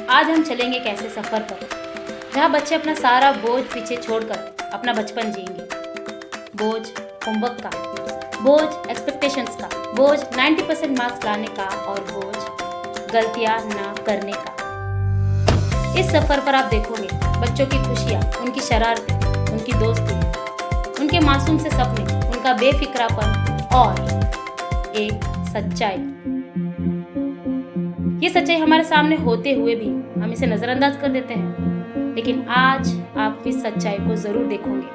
आज हम चलेंगे एक ऐसे सफ़र पर जहाँ बच्चे अपना सारा बोझ पीछे छोड़कर अपना बचपन जिएंगे। बोझ होमवर्क का, बोझ एक्सपेक्टेशंस का, बोझ 90% मार्क्स लाने का और बोझ गलतियाँ ना करने का। इस सफ़र पर आप देखोगे बच्चों की खुशियाँ, उनकी शरारतें, उनकी दोस्ती, उनके मासूम से सपने, उनका बेफिक्रापन और एक सच्चाई। ये सच्चाई हमारे सामने होते हुए भी हम इसे नज़रअंदाज कर देते हैं, लेकिन आज आप इस सच्चाई को ज़रूर देखोगे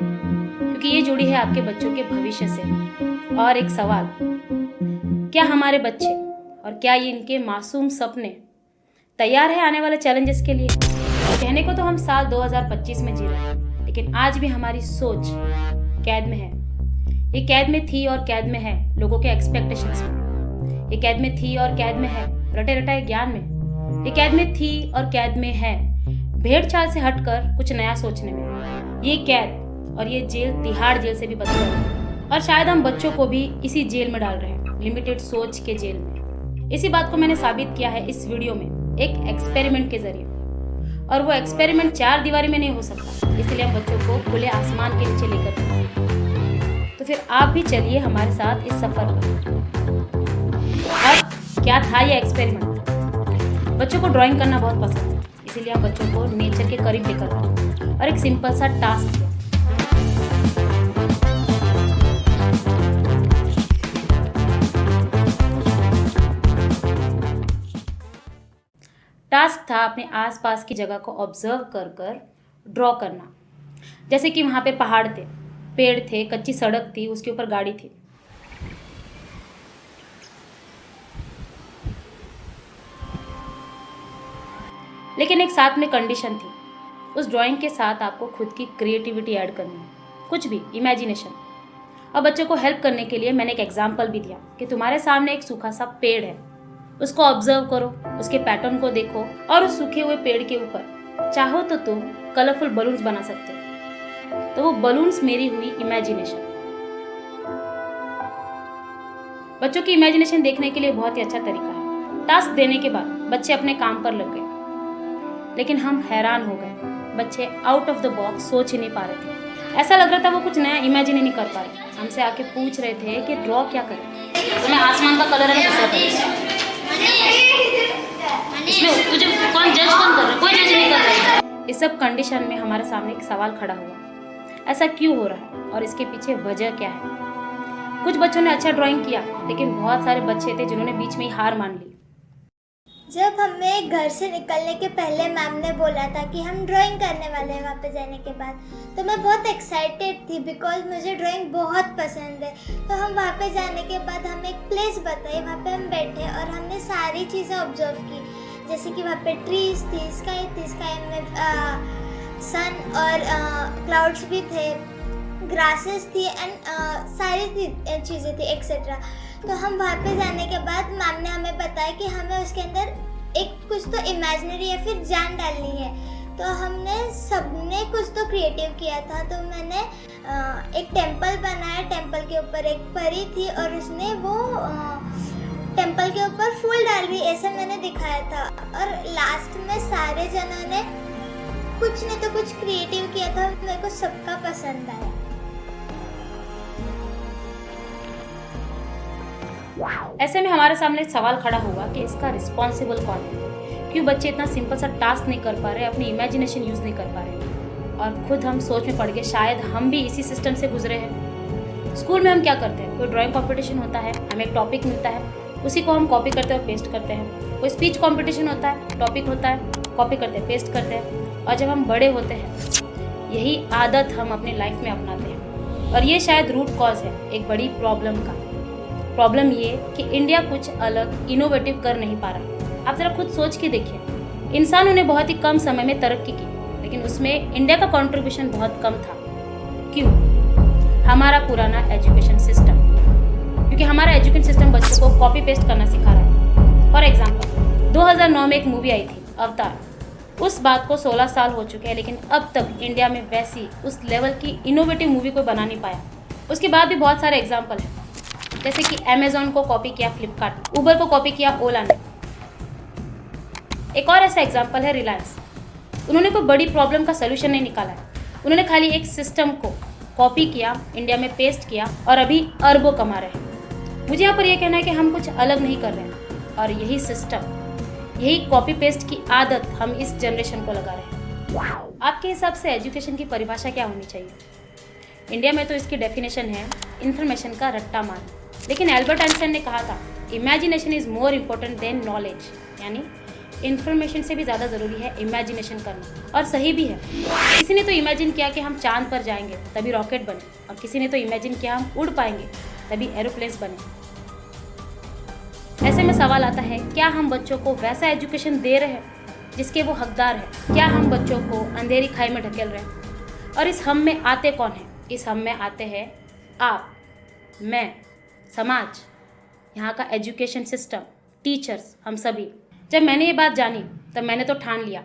क्योंकि ये जुड़ी है आपके बच्चों के भविष्य से। और एक सवाल, क्या हमारे बच्चे और क्या ये इनके मासूम सपने तैयार है आने वाले चैलेंजेस के लिए? कहने को तो हम साल 2025 में जी रहे हैं, लेकिन आज भी हमारी सोच कैद में है। ये कैद में थी और कैद में है लोगों के एक्सपेक्टेशंस में। ये कैद में थी और कैद में है रटे रटाए ज्ञान में। ये कैद में थी और कैद में है भेड़ चाल से हटकर कुछ नया सोचने में। ये कैद और ये जेल तिहाड़ जेल से भी बदतर है और शायद हम बच्चों को भी इसी जेल में डाल रहे हैं, लिमिटेड सोच के जेल में। इसी बात को मैंने साबित किया है इस वीडियो में एक एक्सपेरिमेंट के जरिए। और वो एक्सपेरिमेंट 4 दीवारी में नहीं हो सकता, इसलिए हम बच्चों को खुले आसमान के नीचे लेकर चलते। तो फिर आप भी चलिए हमारे साथ इस सफर पर। अब क्या था ये एक्सपेरिमेंट? बच्चों को ड्राइंग करना बहुत पसंद है, इसीलिए हम बच्चों को नेचर के करीब लेकर गए और एक सिंपल सा टास्क दिया। टास्क था अपने आसपास की जगह को ऑब्जर्व कर कर ड्रॉ करना। जैसे कि वहाँ पे पहाड़ थे, पेड़ थे, कच्ची सड़क थी, उसके ऊपर गाड़ी थी। लेकिन एक साथ में कंडीशन थी, उस ड्राइंग के साथ आपको खुद की क्रिएटिविटी ऐड करनी है, कुछ भी, इमेजिनेशन। और बच्चों को हेल्प करने के लिए मैंने एक एग्जाम्पल भी दिया कि तुम्हारे सामने एक सूखा सा पेड़ है, उसको ऑब्जर्व करो, उसके पैटर्न को देखो और उस सूखे हुए पेड़ के ऊपर चाहो तो तुम कलरफुल बलून्स बना सकते हो। तो वो बलून्स मेरी हुई इमेजिनेशन। बच्चों की इमेजिनेशन देखने के लिए बहुत ही अच्छा तरीका है। टास्क देने के बाद बच्चे अपने काम पर लग गए, लेकिन हम हैरान हो गए। बच्चे आउट ऑफ द बॉक्स सोच ही नहीं पा रहे थे। ऐसा लग रहा था वो कुछ नया इमेजिन ही नहीं कर पा रहे। हमसे आके पूछ रहे थे कि ड्रॉ क्या करें। तुम्हें आसमान का कलर है ना, इसमें तुझे कौन जज कौन कर रहा है? कोई जज नहीं कर रहा है। इस सब कंडीशन में हमारे सामने एक सवाल खड़ा हुआ, ऐसा क्यों हो रहा है और इसके पीछे वजह क्या है? कुछ बच्चों ने अच्छा ड्राइंग किया, लेकिन बहुत सारे बच्चे थे जिन्होंने बीच में ही हार मान ली। जब हमें घर से निकलने के पहले मैम ने बोला था कि हम ड्राइंग करने वाले हैं वहाँ पे जाने के बाद, तो मैं बहुत एक्साइटेड थी बिकॉज मुझे ड्राइंग बहुत पसंद है। तो हम वहाँ पे जाने के बाद हमें एक प्लेस बताई, वहाँ पे हम बैठे और हमने सारी चीज़ें ऑब्जर्व की। जैसे कि वहाँ पे ट्रीज थी, स्काई में सन और क्लाउड्स भी थे, ग्रासेस थी एंड सारी चीज़ें थी एक्सेट्रा। तो हम वहाँ पे जाने के बाद मैम ने हमें बताया कि हमें उसके अंदर एक कुछ तो इमेजिनरी या फिर जान डालनी है। तो हमने सबने कुछ तो क्रिएटिव किया था। तो मैंने एक टेम्पल बनाया, टेम्पल के ऊपर एक परी थी और उसने वो टेम्पल के ऊपर फूल डाल रही, ऐसा मैंने दिखाया था। और लास्ट में सारे जनों ने कुछ नहीं तो कुछ क्रिएटिव किया था, मेरे को सबका पसंद आया। ऐसे में हमारे सामने सवाल खड़ा हुआ कि इसका रिस्पॉन्सिबल कौन है? क्यों बच्चे इतना सिंपल सा टास्क नहीं कर पा रहे, अपनी इमेजिनेशन यूज नहीं कर पा रहे? और खुद हम सोच में पड़ गए, शायद हम भी इसी सिस्टम से गुजरे हैं। स्कूल में हम क्या करते हैं, कोई ड्राइंग कंपटीशन होता है, हमें एक टॉपिक मिलता है, उसी को हम कॉपी करते हैं और पेस्ट करते हैं। कोई स्पीच कॉम्पिटिशन होता है, टॉपिक होता है, कॉपी करते हैं, पेस्ट करते हैं। और जब हम बड़े होते हैं यही आदत हम अपने लाइफ में अपनाते हैं। और ये शायद रूट कॉज है एक बड़ी प्रॉब्लम का। प्रॉब्लम ये कि इंडिया कुछ अलग इनोवेटिव कर नहीं पा रहा। आप ज़रा खुद सोच के देखिए, इंसानों ने बहुत ही कम समय में तरक्की की, लेकिन उसमें इंडिया का कंट्रीब्यूशन बहुत कम था। क्यों? हमारा पुराना एजुकेशन सिस्टम। क्योंकि हमारा एजुकेशन सिस्टम बच्चों को कॉपी पेस्ट करना सिखा रहा है। फॉर एग्जाम्पल 2009 में एक मूवी आई थी अवतार। उस बात को 16 साल हो चुके हैं, लेकिन अब तक इंडिया में वैसी उस लेवल की इनोवेटिव मूवी कोई बना नहीं पाया। उसके बाद भी बहुत सारे एग्जाम्पल हैं, जैसे कि अमेजोन को कॉपी किया फ्लिपकार्ट, उबर को कॉपी किया ओला ने, एक और ऐसा एग्जाम्पल है रिलायंस। उन्होंने कोई बड़ी प्रॉब्लम का सोल्यूशन नहीं निकाला है, उन्होंने खाली एक सिस्टम को कॉपी किया, इंडिया में पेस्ट किया और अभी अरबों कमा रहे हैं। मुझे यहाँ पर यह कहना है कि हम कुछ अलग नहीं कर रहे हैं और यही सिस्टम, यही कॉपी पेस्ट की आदत हम इस जनरेशन को लगा रहे हैं। आपके हिसाब से एजुकेशन की परिभाषा क्या होनी चाहिए? इंडिया में तो इसकी डेफिनेशन है इन्फॉर्मेशन का रट्टा मार, लेकिन एल्बर्ट आइंस्टाइन ने कहा था imagination is more important then knowledge, यानी इन्फॉर्मेशन से भी ज़्यादा ज़रूरी है इमेजिनेशन करना। और सही भी है। किसी ने तो इमेजिन किया कि हम चांद पर जाएंगे तभी रॉकेट बने, और किसी ने तो इमेजिन किया हम उड़ पाएंगे तभी एरोप्लेन्स बने। ऐसे में सवाल आता है, क्या हम बच्चों को वैसा एजुकेशन दे रहे हैं जिसके वो हकदार हैं? क्या हम बच्चों को अंधेरी खाई में ढकेल रहे हैं? और इस हम में आते कौन हैं? इस हम में आते हैं आप, मैं, समाज, यहाँ का एजुकेशन सिस्टम, टीचर्स, हम सभी। जब मैंने ये बात जानी तब मैंने तो ठान लिया,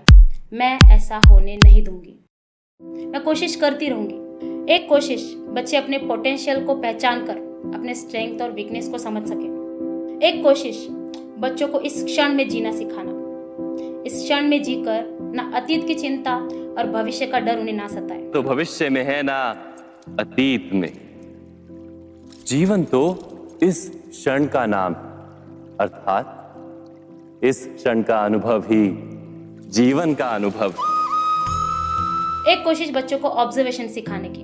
मैं ऐसा होने नहीं दूंगी। मैं कोशिश करती रहूंगी। एक कोशिश, बच्चे अपने पोटेंशियल को पहचान कर अपने स्ट्रेंथ और वीकनेस को समझ सके। एक कोशिश, बच्चों को इस क्षण में जीना सिखाना, इस क्षण में जीकर ना अतीत की चिंता और भविष्य का डर उन्हें ना सताए। तो भविष्य में है ना अतीत में, जीवन तो इस क्षण का नाम, अर्थात इस क्षण का अनुभव ही जीवन का अनुभव। एक कोशिश बच्चों को ऑब्जर्वेशन सिखाने की,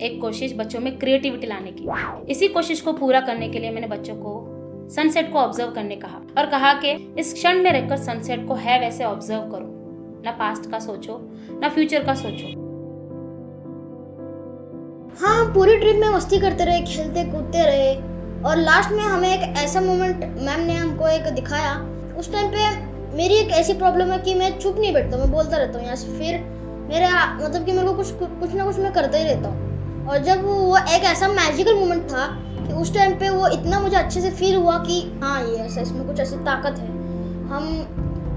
एक कोशिश बच्चों में क्रिएटिविटी लाने की। इसी कोशिश को पूरा करने के लिए मैंने बच्चों को सनसेट को ऑब्जर्व करने कहा और कहा कि इस क्षण में रहकर सनसेट को है वैसे ऑब्जर्व करो, ना पास्ट का सोचो ना फ्यूचर का सोचो। हाँ, पूरी ट्रिप में मस्ती करते रहे, खेलते कूदते रहे, और लास्ट में हमें एक ऐसा मोमेंट मैम ने हमको एक दिखाया। उस टाइम पे मेरी एक ऐसी प्रॉब्लम है कि मैं चुप नहीं बैठता, मैं बोलता रहता हूँ यहाँ से, फिर मेरा मतलब कि मेरे को कुछ ना कुछ मैं करता ही रहता हूँ। और जब वो एक ऐसा मैजिकल मोमेंट था कि उस टाइम पे वो इतना मुझे अच्छे से फील हुआ कि हाँ ये ऐसा, इसमें कुछ ऐसी ताकत है। हम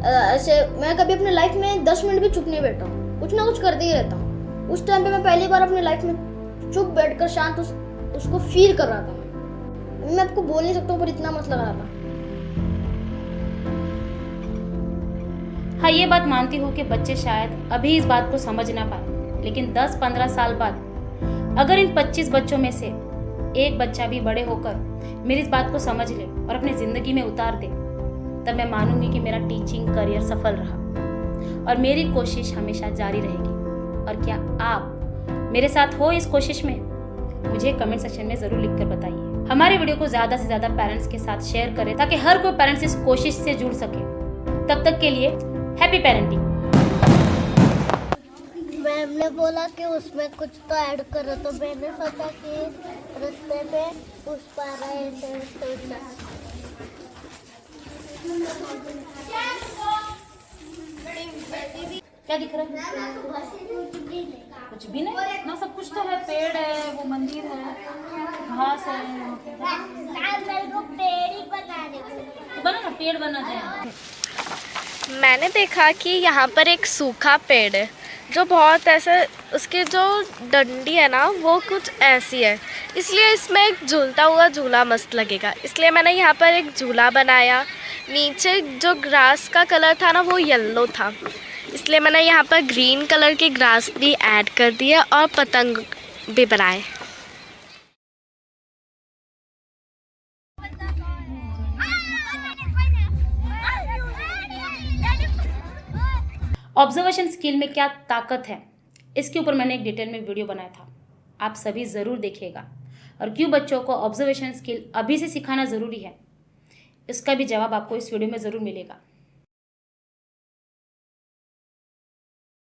ऐसे, मैं कभी अपने लाइफ में 10 मिनट भी चुप नहीं बैठा हूँ, कुछ ना कुछ करते ही रहता हूँ। उस टाइम पे मैं पहली बार अपने लाइफ में चुप बैठकर शांत उसको फील कर रहा था। मैं आपको बोल नहीं सकता हूँ, पर इतना मत लग रहा था। हाँ, ये बात मानती हूँ कि बच्चे शायद अभी इस बात को समझ ना पाए, लेकिन 10-15 साल बाद अगर इन 25 बच्चों में से एक बच्चा भी बड़े होकर मेरी इस बात को समझ ले और अपनी जिंदगी में उतार दे, तब मैं मानूंगी कि मेरा टीचिंग करियर सफल रहा और मेरी कोशिश हमेशा जारी रहेगी। और क्या आप मेरे साथ हो इस कोशिश में? मुझे कमेंट सेक्शन में जरूर लिखकर बताइए। हमारे वीडियो को ज्यादा से ज्यादा पेरेंट्स के साथ शेयर करें ताकि हर कोई पेरेंट्स इस कोशिश से जुड़ सके। तब तक के लिए हैप्पी पेरेंटिंग। मैम ने बोला कि उसमें कुछ तो ऐड करो, तो मैंने सोचा कि रास्ते पे उस पर क्या दिख रहा है? कुछ भी नहीं ना, सब कुछ तो है। पेड़ है, वो मंदिर है, घास है। मेरे को पेड़ ही बना दे। तो बना ना, पेड़ बना दे। मैंने देखा कि यहाँ पर एक सूखा पेड़ है जो बहुत ऐसे, उसकी जो डंडी है ना वो कुछ ऐसी है, इसलिए इसमें एक झूलता हुआ झूला मस्त लगेगा, इसलिए मैंने यहाँ पर एक झूला बनाया। नीचे जो ग्रास का कलर था ना वो येलो था, इसलिए मैंने यहाँ पर ग्रीन कलर की ग्रास भी ऐड कर दी है और पतंग भी बनाए। ऑब्जर्वेशन स्किल में क्या ताकत है, इसके ऊपर मैंने एक डिटेल में वीडियो बनाया था, आप सभी ज़रूर देखिएगा। और क्यों बच्चों को ऑब्जर्वेशन स्किल अभी से सिखाना ज़रूरी है, इसका भी जवाब आपको इस वीडियो में ज़रूर मिलेगा। आप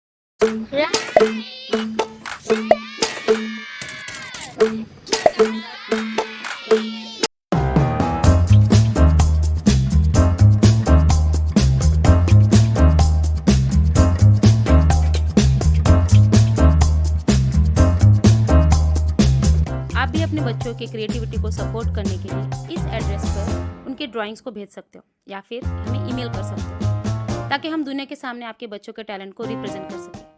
भी अपने बच्चों की क्रिएटिविटी को सपोर्ट करने के लिए इस एड्रेस पर उनके ड्राइंग्स को भेज सकते हो या फिर हमें ईमेल कर सकते हो, ताकि हम दुनिया के सामने आपके बच्चों के टैलेंट को रिप्रेजेंट कर सकें।